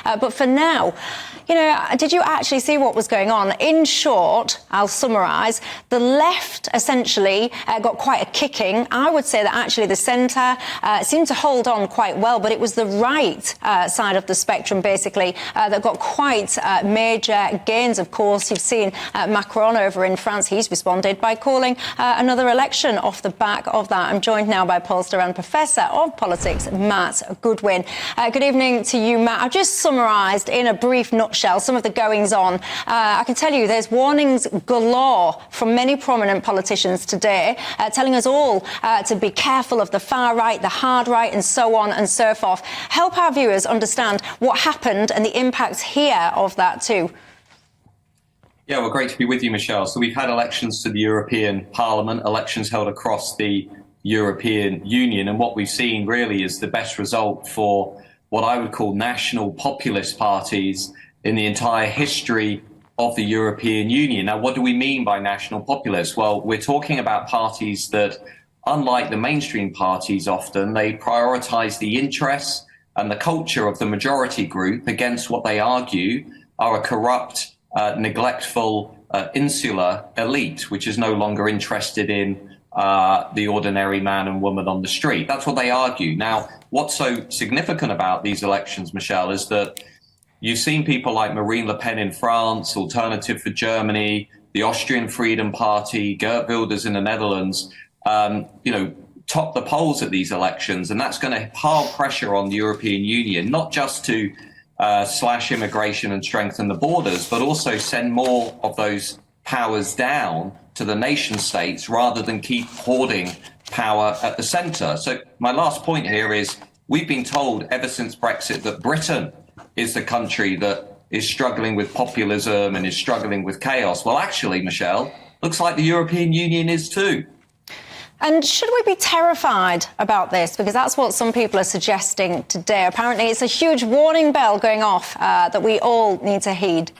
But for now, you know, did you actually see what was going on? In short, I'll summarise, the left essentially got quite a kicking. I would say that actually the centre seemed to hold on quite well, but it was the right side of the spectrum, basically, that got quite major gains. Of course, you've seen Macron over in France. He's responded by calling another election off the back of that. I'm joined now by pollster and Professor of Politics, Matt Goodwin. Good evening to you, Matt. I've just summarised in a brief nutshell some of the goings-on. I can tell you there's warnings galore from many prominent politicians today, telling us all to be careful of the far right, the hard right, and so on and so forth. Help our viewers understand what happened and the impacts here of that too. Yeah, well, great to be with you, Michelle. So we've had elections to the European Parliament, elections held across the European Union, and what we've seen really is the best result for what I would call national populist parties in the entire history of the European Union. Now, what do we mean by national populists? Well, we're talking about parties that, unlike the mainstream parties often, they prioritise the interests and the culture of the majority group against what they argue are a corrupt, neglectful, insular elite, which is no longer interested in the ordinary man and woman on the street. That's what they argue. Now, what's so significant about these elections, Michelle, is that you've seen people like Marine Le Pen in France, Alternative for Germany, the Austrian Freedom Party, Geert Wilders in the Netherlands, top the polls at these elections. And that's going to pile pressure on the European Union, not just to slash immigration and strengthen the borders, but also send more of those powers down to the nation states rather than keep hoarding power at the centre. So my last point here is we've been told ever since Brexit that Britain is the country that is struggling with populism and is struggling with chaos. Well, actually, Michelle, looks like the European Union is too. And should we be terrified about this? Because that's what some people are suggesting today. Apparently, it's a huge warning bell going off that we all need to heed.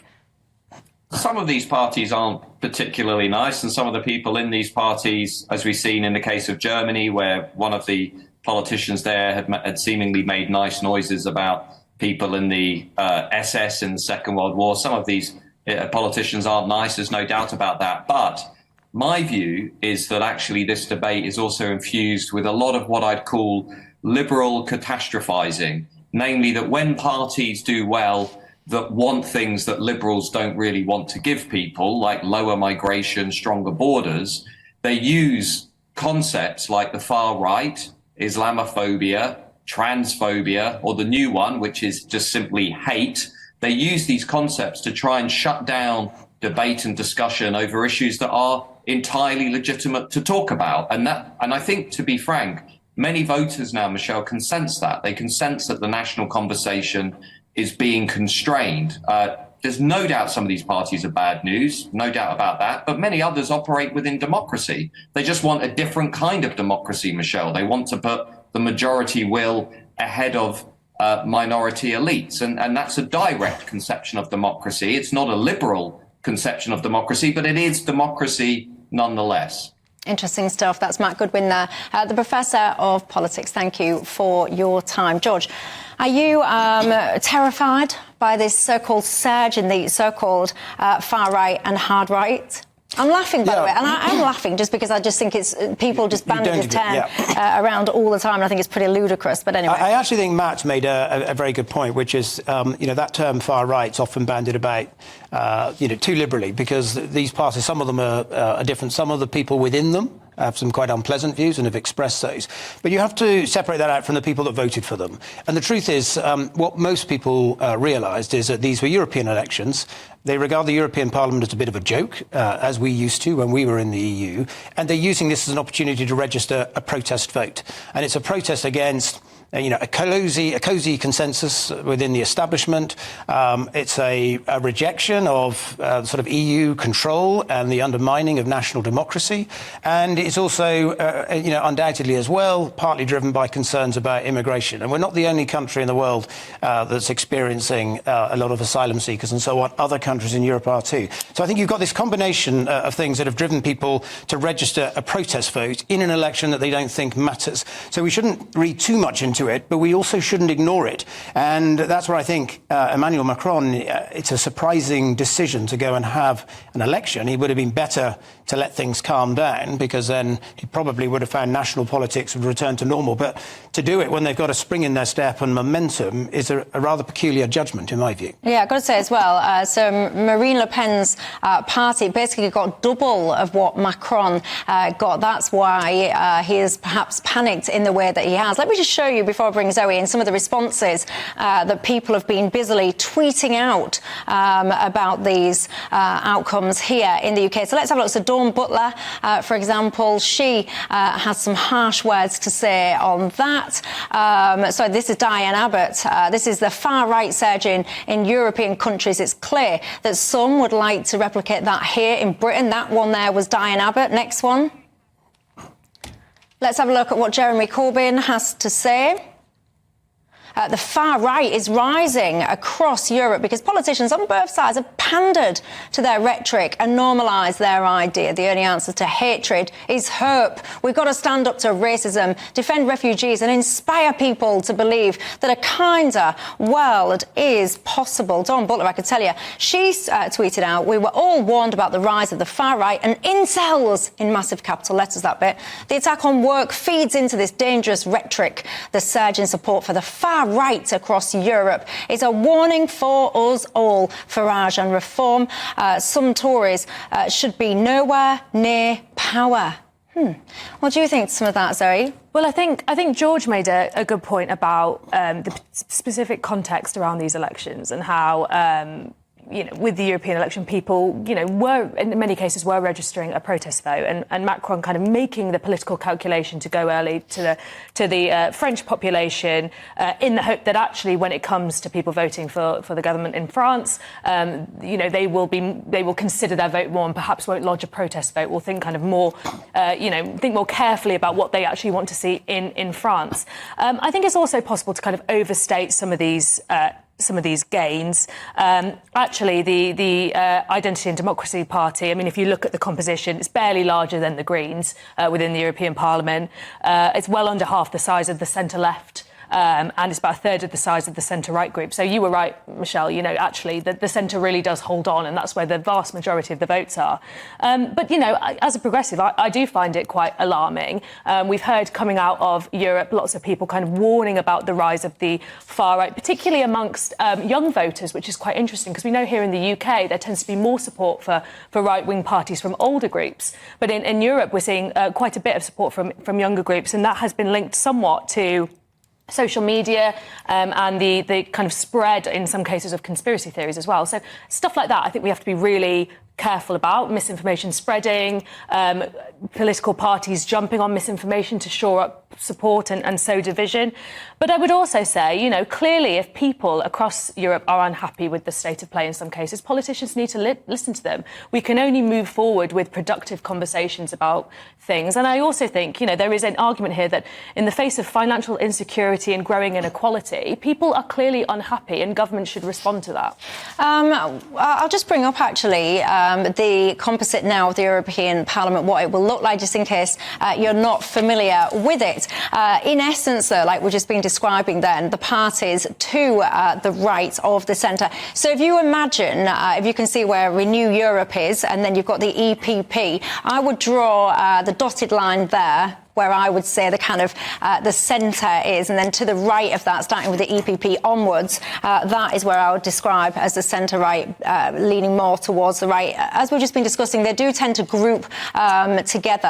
Some of these parties aren't particularly nice, and some of the people in these parties, as we've seen in the case of Germany, where one of the politicians there had seemingly made nice noises about people in the SS in the Second World War. Some of these politicians aren't nice, there's no doubt about that. But my view is that actually this debate is also infused with a lot of what I'd call liberal catastrophizing, namely that when parties do well, that want things that liberals don't really want to give people, like lower migration, stronger borders, they use concepts like the far right, Islamophobia, transphobia, or the new one, which is just simply hate. They use these concepts to try and shut down debate and discussion over issues that are entirely legitimate to talk about. And I think, to be frank, many voters now, Michelle, can sense that. They can sense that the national conversation is being constrained. There's no doubt some of these parties are bad news, no doubt about that, but many others operate within democracy. They just want a different kind of democracy, Michelle. They want to put the majority will ahead of minority elites, and that's a direct conception of democracy. It's not a liberal conception of democracy, but it is democracy nonetheless. Interesting stuff. That's Matt Goodwin there, the Professor of Politics. Thank you for your time. George, are you terrified by this so-called surge in the so-called far right and hard right? I'm laughing, by the way, and I'm laughing just because I just think it's people just banding this term around all the time, and I think it's pretty ludicrous, but anyway. I actually think Matt made a very good point, which is, that term far right's often bandied about, too liberally, because these parties, some of them are different. Some of the people within them have some quite unpleasant views and have expressed those. But you have to separate that out from the people that voted for them. And the truth is, what most people realised is that these were European elections. They regard the European Parliament as a bit of a joke, as we used to when we were in the EU. And they're using this as an opportunity to register a protest vote. And it's a protest against a cosy consensus within the establishment. It's a rejection of sort of EU control and the undermining of national democracy. And it's also, undoubtedly as well, partly driven by concerns about immigration. And we're not the only country in the world that's experiencing a lot of asylum seekers and so on. Other countries in Europe are too. So I think you've got this combination of things that have driven people to register a protest vote in an election that they don't think matters. So we shouldn't read too much into to it, but we also shouldn't ignore it. And that's where I think Emmanuel Macron, it's a surprising decision to go and have an election. He would have been better to let things calm down, because then he probably would have found national politics would return to normal. But to do it when they've got a spring in their step and momentum is a rather peculiar judgment, in my view. Yeah, I've got to say as well, so Marine Le Pen's party basically got double of what Macron got. That's why he has perhaps panicked in the way that he has. Let me just show you, before I bring Zoe in, some of the responses that people have been busily tweeting out about these outcomes here in the UK. So let's have a look. So Dawn Butler, for example, she has some harsh words to say on that. So this is Diane Abbott. This is the far-right surge in European countries. It's clear that some would like to replicate that here in Britain. That one there was Diane Abbott. Next one. Let's have a look at what Jeremy Corbyn has to say. The far right is rising across Europe because politicians on both sides have pandered to their rhetoric and normalised their idea. The only answer to hatred is hope. We've got to stand up to racism, defend refugees and inspire people to believe that a kinder world is possible. Dawn Butler, I could tell you, she's tweeted out, we were all warned about the rise of the far right and incels, in massive capital letters that bit. The attack on work feeds into this dangerous rhetoric. The surge in support for the far right across Europe is a warning for us all. Farage and Reform. Some Tories should be nowhere near power. What do you think to some of that, Zoe? Well, I think George made a good point about the specific context around these elections and how with the European election, people, were, in many cases, were registering a protest vote, and Macron kind of making the political calculation to go early to the French population in the hope that actually, when it comes to people voting for the government in France, they will consider their vote more and perhaps won't lodge a protest vote. Will think kind of more, think more carefully about what they actually want to see in France. I think it's also possible to kind of overstate some of these gains. Actually, the Identity and Democracy Party, I mean, if you look at the composition, it's barely larger than the Greens within the European Parliament. It's well under half the size of the centre-left. And it's about a third of the size of the centre-right group. So you were right, Michelle, actually, the centre really does hold on, and that's where the vast majority of the votes are. But, as a progressive, I do find it quite alarming. We've heard coming out of Europe, lots of people kind of warning about the rise of the far right, particularly amongst young voters, which is quite interesting, because we know here in the UK there tends to be more support for right-wing parties from older groups. But in Europe, we're seeing quite a bit of support from younger groups, and that has been linked somewhat to social media and the kind of spread, in some cases, of conspiracy theories as well. So stuff like that, I think we have to be really careful about. Misinformation spreading, political parties jumping on misinformation to shore up support and sow division. But I would also say, clearly if people across Europe are unhappy with the state of play in some cases, politicians need to listen to them. We can only move forward with productive conversations about things. And I also think, there is an argument here that in the face of financial insecurity and growing inequality, people are clearly unhappy and government should respond to that. I'll just bring up, actually, the composite now of the European Parliament, what it will look like, just in case you're not familiar with it. In essence, though, like we've just been describing then, the parties to the right of the centre. So if you imagine, if you can see where Renew Europe is, and then you've got the EPP, I would draw the dotted line there, where I would say the kind of the centre is, and then to the right of that, starting with the EPP onwards, that is where I would describe as the centre-right, leaning more towards the right. As we've just been discussing, they do tend to group together,